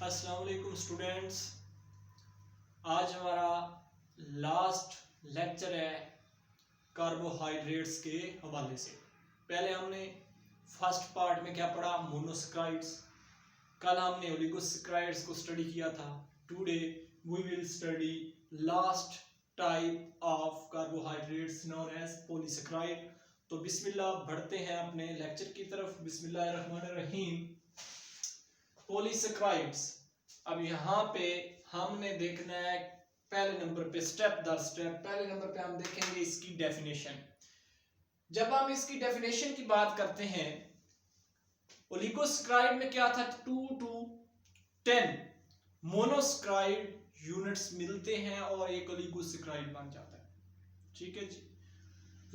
अस्सलाम वालेकुम स्टूडेंट्स। आज हमारा लास्ट लेक्चर है कार्बोहाइड्रेट्स के हवाले से। पहले हमने फर्स्ट पार्ट में क्या पढ़ा, मोनोसैकराइड्स। कल हमने ओलिगोसैकराइड्स को स्टडी किया था। Today we will study last type of carbohydrates known as polysaccharide. तो बिस्मिल्लाह बढ़ते हैं अपने लेक्चर की तरफ। बिस्मिल्लाहिर्रहमानिर्रहीम। पॉलीसैकराइड्स। अब यहाँ पे हमने देखना है पहले नंबर पे स्टेप दर स्टेप। पहले नंबर पे हम देखेंगे इसकी डेफिनेशन। जब हम इसकी डेफिनेशन की बात करते हैं, ओलिगोसैकराइड में क्या था, 2 to 10 मोनोसैकराइड यूनिट्स मिलते हैं और एक ओलिगोसैकराइड बन जाता है। ठीक है जी।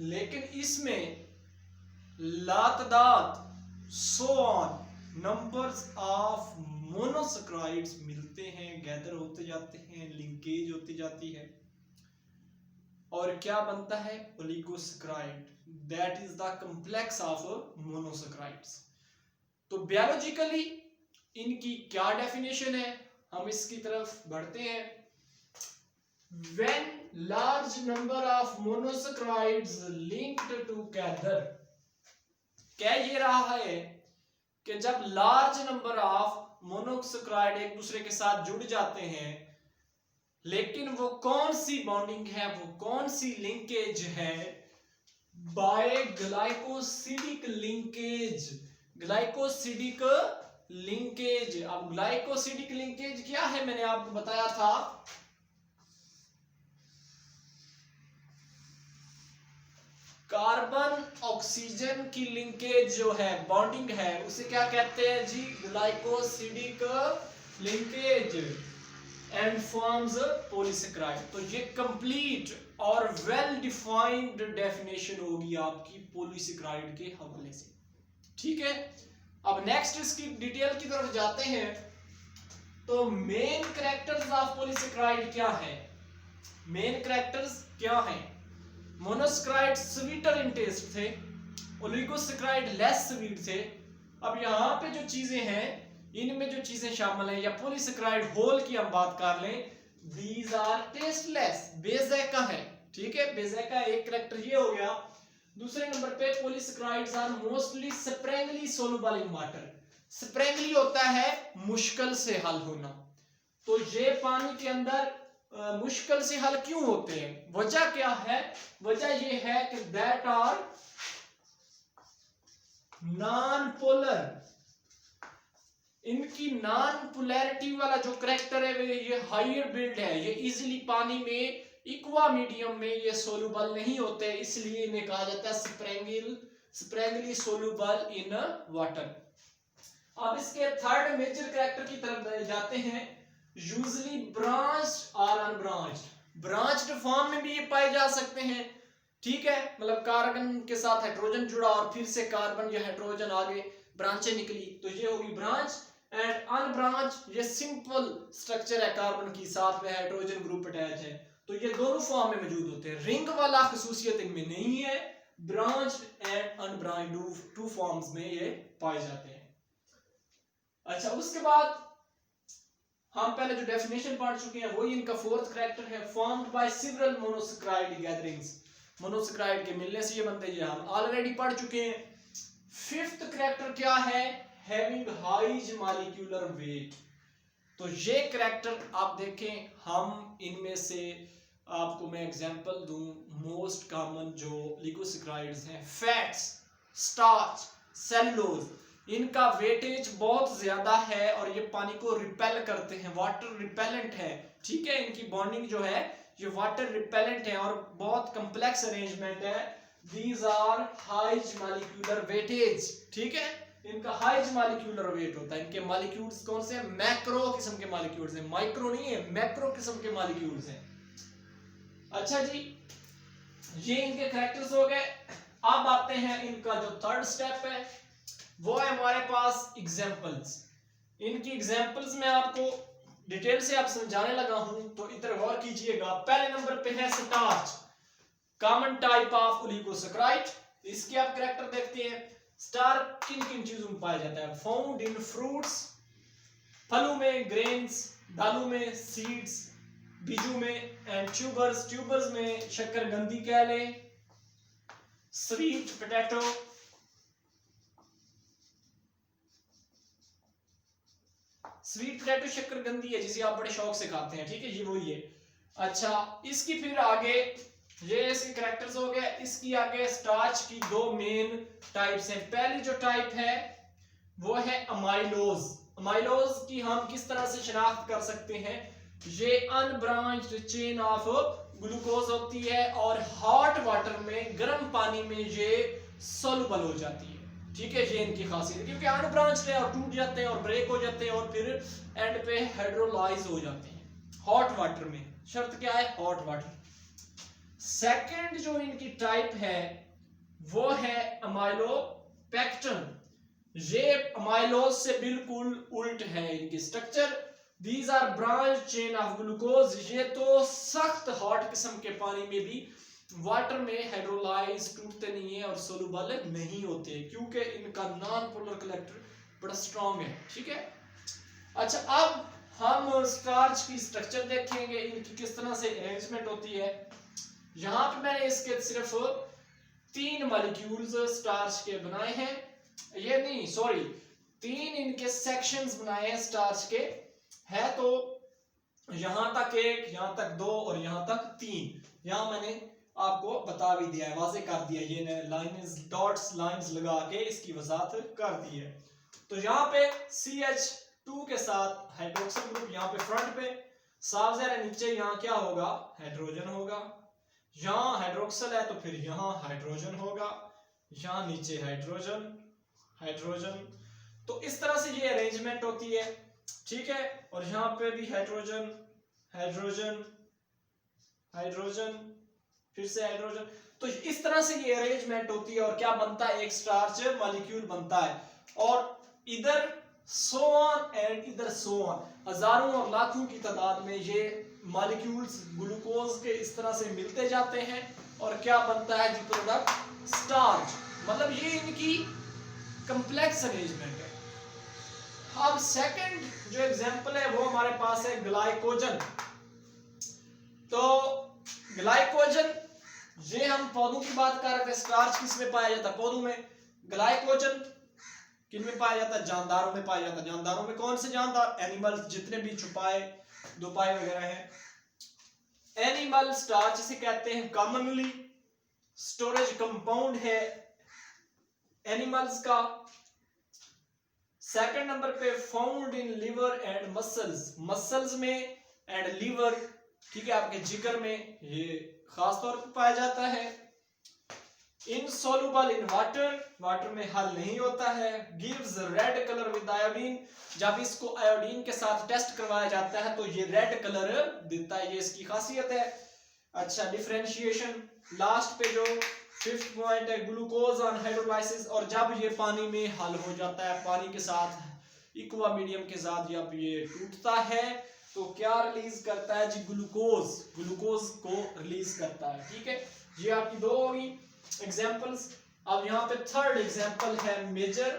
लेकिन इसमें लातदाद so on numbers of monosaccharides मिलते हैं, गैदर होते जाते हैं, लिंकेज होती जाती है और क्या बनता है, oligosaccharide. That is the complex of monosaccharides. तो बायोलॉजिकली इनकी क्या डेफिनेशन है, हम इसकी तरफ बढ़ते हैं। When large number of monosaccharides linked together, क्या ये रहा है कि जब लार्ज नंबर ऑफ मोनोसैकराइड एक दूसरे के साथ जुड़ जाते हैं, लेकिन वो कौन सी बॉन्डिंग है, वो कौन सी लिंकेज है, by glycosidic linkage. Glycosidic linkage. अब ग्लाइकोसिडिक लिंकेज क्या है, मैंने आपको बताया था, कार्बन ऑक्सीजन की लिंकेज जो है, बॉन्डिंग है, उसे क्या कहते हैं जी, glycosidic linkage and forms polysaccharide. तो ये कंप्लीट और वेल डिफाइंड डेफिनेशन होगी आपकी पॉलीसैकराइड के हवाले से। ठीक है। अब नेक्स्ट इसकी डिटेल की तरफ जाते हैं। तो मेन कैरेक्टर्स ऑफ पॉलीसैकराइड क्या है, मेन कैरेक्टर्स क्या हैं। मोनोसैकराइड स्वीटर इन टेस्ट थे, ओलिगोसैकराइड लेस स्वीट थे। अब यहाँ पे जो चीजें हैं, इनमें जो चीजें शामिल हैं, या पॉलीसैकराइड होल की हम बात कर लें, दीज आर टेस्टलेस, बेज़ायका है। ठीक है, बेज़ायका एक कैरेक्टर ये हो गया। दूसरे नंबर पे polysaccharides are mostly sparingly soluble in water. Sparingly होता है मुश्किल से हल होना। तो ये पानी के अंदर मुश्किल से हल क्यों होते हैं, वजह क्या है, वजह ये है कि दैट आर नॉन पोलर। इनकी नॉन पोलैरिटी वाला जो करैक्टर है, ये हायर बिल्ड है, ये इजीली पानी में इक्वा मीडियम में ये सोलुबल नहीं होते, इसलिए इन्हें कहा जाता है स्प्रैंगली सोलुबल इन वाटर। अब इसके थर्ड मेजर करैक्टर की तरफ जाते हैं। यूजुअली ब्रांच्ड और अनब्रांच्ड। ब्रांच्ड फॉर्म में भी ये पाए जा सकते हैं। ठीक है, मतलब कार्बन के साथ हाइड्रोजन जुड़ा और फिर से कार्बन या हाइड्रोजन आगे ब्रांचें निकली, तो ये होगी ब्रांच। एंड अनब्रांच, ये सिंपल स्ट्रक्चर है कार्बन की, साथ में हाइड्रोजन ग्रुप अटैच है, तो ये दोनों फॉर्म में मौजूद होते हैं। रिंग वाला खसूसियत इनमें नहीं है। Branched and unbranched two forms में ये पाए जाते हैं। अच्छा, उसके बाद हम पहले जो डेफिनेशन पढ़ चुके हैं, वही इनका फोर्थ कैरेक्टर है, formed by several monosaccharide gatherings. Monosaccharide के मिलने से ये बनते हैं, हम ऑलरेडी पढ़ चुके हैं। फिफ्थ कैरेक्टर क्या है, हैविंग हाई मॉलिक्यूलर वेट। तो ये कैरेक्टर आप देखें, हम इनमें से आपको मैं एग्जांपल दूं, मोस्ट कॉमन जो लिगोसैकराइड्स हैं, फैट्स, स्टार्च, सेलुलोज, इनका वेटेज बहुत ज्यादा है और ये पानी को रिपेल करते हैं, वाटर रिपेलेंट है। ठीक है, इनकी बॉन्डिंग जो है ये वाटर रिपेलेंट है और बहुत कॉम्प्लेक्स अरेंजमेंट है। These are high molecular weightage. ठीक है, इनका हाई मॉलिक्यूलर वेट होता है। इनके मॉलिक्यूल्स कौन से हैं, मैक्रो किस्म के मॉलिक्यूल्स हैं, माइक्रो नहीं है, मैक्रो किस्म के मॉलिक्यूल्स हैं। अच्छा जी, ये इनके कैरेक्टर्स हो गए। अब आते हैं इनका जो थर्ड स्टेप है, वो है हमारे पास एग्जांपल्स। इनकी एग्जांपल्स में आपको डिटेल से आप समझाने लगा हूं, तो इधर गौर कीजिएगा। पहले नंबर पे है स्टार्च, कॉमन टाइप ऑफ ओलिगोसैकराइड। इसके आप कैरेक्टर देखते हैं। स्टार्च किन किन चीजों में पाया जाता है, फाउंड इन फ्रूट्स, फलों में ग्रेन्स, दालों में सीड्स, बीजू में, एंड ट्यूबर्स, ट्यूबर्स में शक्करकंदी कह लें, स्वीट पोटैटो, स्वीट पोटैटो शक्करकंदी है जिसे आप बड़े शौक से खाते हैं, ठीक है, ये वही है। अच्छा, इसकी फिर आगे ये इसके कैरेक्टर्स हो गए। इसकी आगे स्टार्च की दो मेन टाइप्स हैं। पहली जो टाइप है वो है अमाइलोज। अमाइलोज की हम किस तरह से शनाख्त कर सकते हैं, ये अनब्रांच्ड चेन ऑफ ग्लूकोज होती है और हॉट वाटर में, गर्म पानी में ये सोलुबल हो जाती है, ठीक है, ये इनकी खासियत है, क्योंकि अनब्रांच्ड है और टूट जाते हैं और ब्रेक हो जाते हैं और फिर एंड पे हाइड्रोलाइज हो जाते हैं हॉट वाटर में। शर्त क्या है, हॉट वाटर। सेकंड जो इनकी टाइप है वो है अमाइलोपेक्टिन। ये अमाइलोज से बिल्कुल उल्ट है इनकी structure. These are branch chain of glucose. ये तो सख्त हॉट किस्म के पानी में भी वाटर में हाइड्रोलाइज टूटते नहीं है और सोलुबल नहीं होते, क्योंकि इनका नॉन पोलर कलेक्टर बड़ा स्ट्रॉन्ग है, ठीक है। अच्छा, अब हम स्टार्च की स्ट्रक्चर देखेंगे, इनकी किस तरह से अरेंजमेंट होती है। यहां पे मैंने इसके सिर्फ 3 मॉलिक्यूल्स स्टार्च के बनाए हैं, ये नहीं सॉरी 3 इनके सेक्शंस बनाए हैं स्टार्च के, है तो यहां तक 1, यहां तक 2 और यहां तक 3। यहां मैंने आपको बता भी दिया है, वाजे कर दिया, ये लाइंस डॉट्स लाइंस लगा के इसकी वजाहत कर दी है। तो यहाँ पे CH2 के साथ हाइड्रोक्सिल ग्रुप यहाँ पे फ्रंट पे, साफ ज़ाहिर है नीचे यहाँ क्या होगा, हाइड्रोजन होगा। यहाँ हाइड्रोक्सिल है तो फिर यहाँ हाइड्रोजन होगा, यहाँ नीचे हाइड्रोजन हाइड्रोजन। तो इस तरह से ये अरेंजमेंट होती है, ठीक है। और यहाँ पे भी हाइड्रोजन हाइड्रोजन हाइड्रोजन फिर से हाइड्रोजन। तो इस तरह से ये अरेंजमेंट होती है और क्या बनता है, एक स्टार्च मॉलिक्यूल बनता है। और इधर सो ऑन एंड इधर सो ऑन, हजारों और लाखों की तादाद में ये मॉलिक्यूल्स ग्लूकोज के इस तरह से मिलते जाते हैं और क्या बनता है जी, प्रोडक्ट स्टार्च। मतलब ये इनकी कंप्लेक्स अरेंजमेंट है। अब सेकंड जो एग्जांपल है वो हमारे पास है ग्लाइकोजन। तो ग्लाइकोजन, ये हम पौधों की बात कर रहे थे, स्टार्च किस में पाया जाता है, पौधों में। ग्लाइकोजन किन में पाया जाता है, जानदारों में पाया जाता है। जानदारों में कौन से जानदार, एनिमल्स, जितने भी छुपाए दोपाए वगैरह हैं। एनिमल स्टार्च इसे कहते हैं, कॉमनली स्टोरेज कंपाउंड है एनिमल्स का। सेकंड नंबर पे found in liver and muscles, muscles में एंड लिवर, ठीक है, आपके जिगर में ये खास तौर पर पाया जाता है। इनसॉल्युबल इन वाटर, वाटर में हल नहीं होता है। Gives red colour with iodine, जब इसको आयोडीन के साथ टेस्ट करवाया जाता है तो ये रेड कलर देता है, ये इसकी खासियत है। अच्छा, डिफरेंशिएशन लास्ट पे जो 5th पॉइंट है, ग्लूकोज ऑन हाइड्रोलाइसिस। और जब ये पानी में हल हो जाता है, पानी के साथ इक्वा मीडियम के साथ जब ये टूटता है तो क्या रिलीज करता है जी, ग्लूकोज, ग्लूकोज को रिलीज करता है, ठीक है। ये आपकी 2 होगी एग्जांपल्स। अब यहाँ पे थर्ड एग्जांपल है major,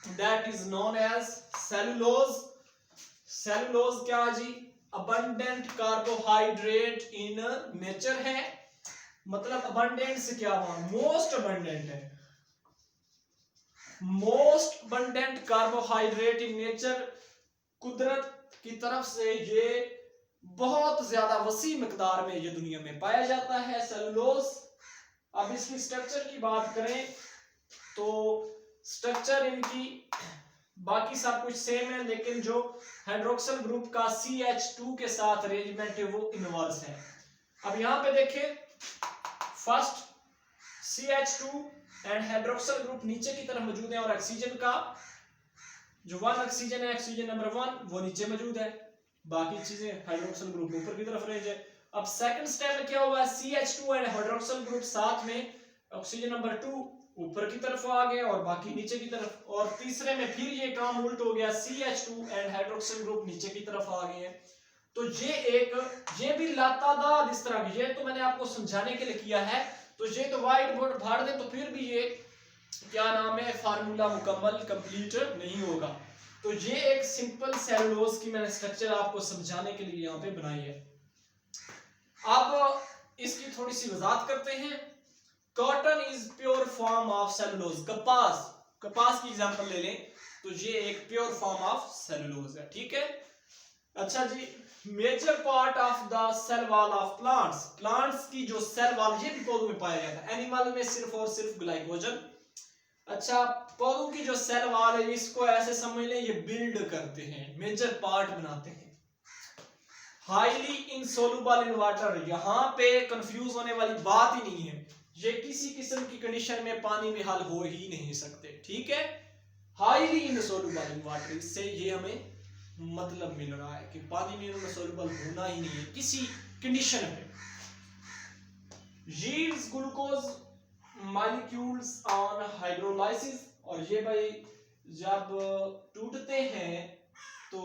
that is known as cellulose. Cellulose क्या है जी, अबंडेंट कार्बोहाइड्रेट इन नेचर है। मतलब अबंडेंट से क्या हुआ, मोस्ट अबंडेंट है, most abundant carbohydrate in nature. कुदरत की तरफ से ये बहुत ज्यादा वसी मिकदार में ये दुनिया में पाया जाता है सेलुलोज। अब इसकी स्ट्रक्चर की बात करें तो स्ट्रक्चर इनकी बाकी सब कुछ सेम है, लेकिन जो हाइड्रोक्सिल ग्रुप का CH2 के साथ अरेंजमेंट है वो इनवर्स है। अब यहाँ पे देखें, first CH2 and hydroxyl group नीचे की तरफ मौजूद है और ऑक्सीजन का जो 1 ऑक्सीजन है, ऑक्सीजन नंबर 1 वो नीचे मौजूद है, बाकी चीजें हाइड्रोक्सिल ग्रुप ऊपर की तरफ अरेंज है। अब सेकंड स्टेप में क्या हुआ, CH2 एंड हाइड्रोक्सिल ग्रुप साथ में, ऑक्सीजन नंबर 2 ऊपर की तरफ आ गए और बाकी नीचे की तरफ। और तीसरे में फिर ये काम उल्ट हो गया, CH2 एंड हाइड्रोक्सिल ग्रुप नीचे की तरफ आ गए हैं। तो ये भी लातादाद इस तरह की, ये तो मैंने आपको समझाने के लिए किया है, तो ये तो व्हाइट बोर्ड फाड़ दे तो फिर भी ये क्या नाम है, फार्मूला मुकम्मल कंप्लीट नहीं होगा। तो ये एक सिंपल सेलुलोज की मैंने स्ट्रक्चर आपको समझाने के लिए यहाँ पे बनाई है। अब इसकी थोड़ी सी वजाहत करते हैं। Cotton is pure form of cellulose. कपास की एग्जांपल ले लें तो ये एक प्योर फॉर्म ऑफ सेलुलोज है, ठीक है। अच्छा जी, major part of the cell wall of plants की जो सेल वॉल, ये भी पौधों में पाया जाता है, एनिमल में सिर्फ और सिर्फ ग्लाइकोजन। अच्छा, पौधों की जो सेल वॉल है इसको ऐसे समझ लें, ये बिल्ड करते हैं, मेजर पार्ट बनाते हैं। हाईली इनसोल्युबल इन वाटर, यहाँ पे कंफ्यूज होने वाली बात ही नहीं है, ये किसी किस्म की कंडीशन में पानी में हल हो ही नहीं सकते, ठीक है। हाईली इनसोल्युबल इन वाटर, इससे ये हमें मतलब मिल रहा है कि पानी में इनसोल्युबल होना ही नहीं है किसी कंडीशन में। Yields glucose molecules on hydrolysis, और ये भाई जब टूटते हैं तो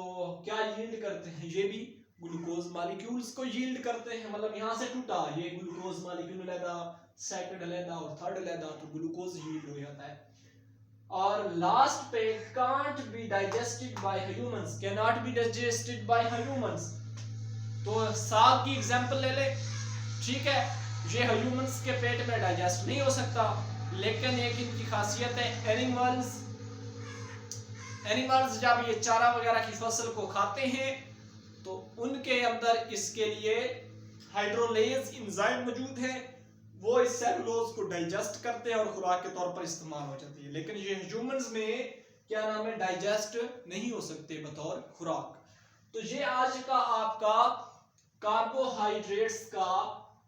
क्या यील्ड करते हैं, ये भी ग्लूकोज मॉलिक्यूल्स को यील्ड करते हैं। मतलब यहाँ से टूटा, ये ग्लूकोज मॉलिक्यूल लेदा, सेकंड लेदा और थर्ड लेदा, तो ग्लूकोज यील्ड हो जाता है। और लास्ट पे can't be digested by humans, cannot be digested by humans, तो साग की एग्जांपल ले ले, ठीक है। ये ह्यूमंस के पेट में डाइजेस्ट नहीं हो सकता, लेकिन एक इनकी खासियत है, एनिमल्स जब ये चारा वगैरह की फसल को खाते हैं तो उनके अंदर इसके लिए हाइड्रोलेज एंजाइम मौजूद है, वो इस सेलुलोज को डाइजेस्ट करते हैं और खुराक के तौर पर इस्तेमाल हो जाती है। लेकिन ये ह्यूमंस में क्या नाम है, डाइजेस्ट नहीं हो सकते बतौर खुराक। तो ये आज का आपका कार्बोहाइड्रेट्स का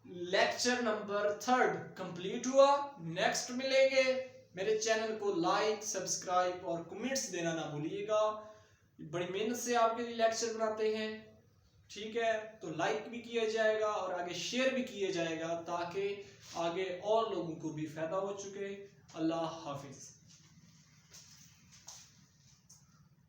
लेक्चर नंबर 3 कंप्लीट हुआ। नेक्स्ट मिलेंगे। मेरे चैनल को लाइक, सब्सक्राइब और कमेंट्स देना ना भूलिएगा। बड़ी मेहनत से आपके लिए लेक्चर बनाते हैं, ठीक है। तो लाइक भी किया जाएगा और आगे शेयर भी किया जाएगा ताकि आगे और लोगों को भी फायदा हो चुके। अल्लाह हाफिज।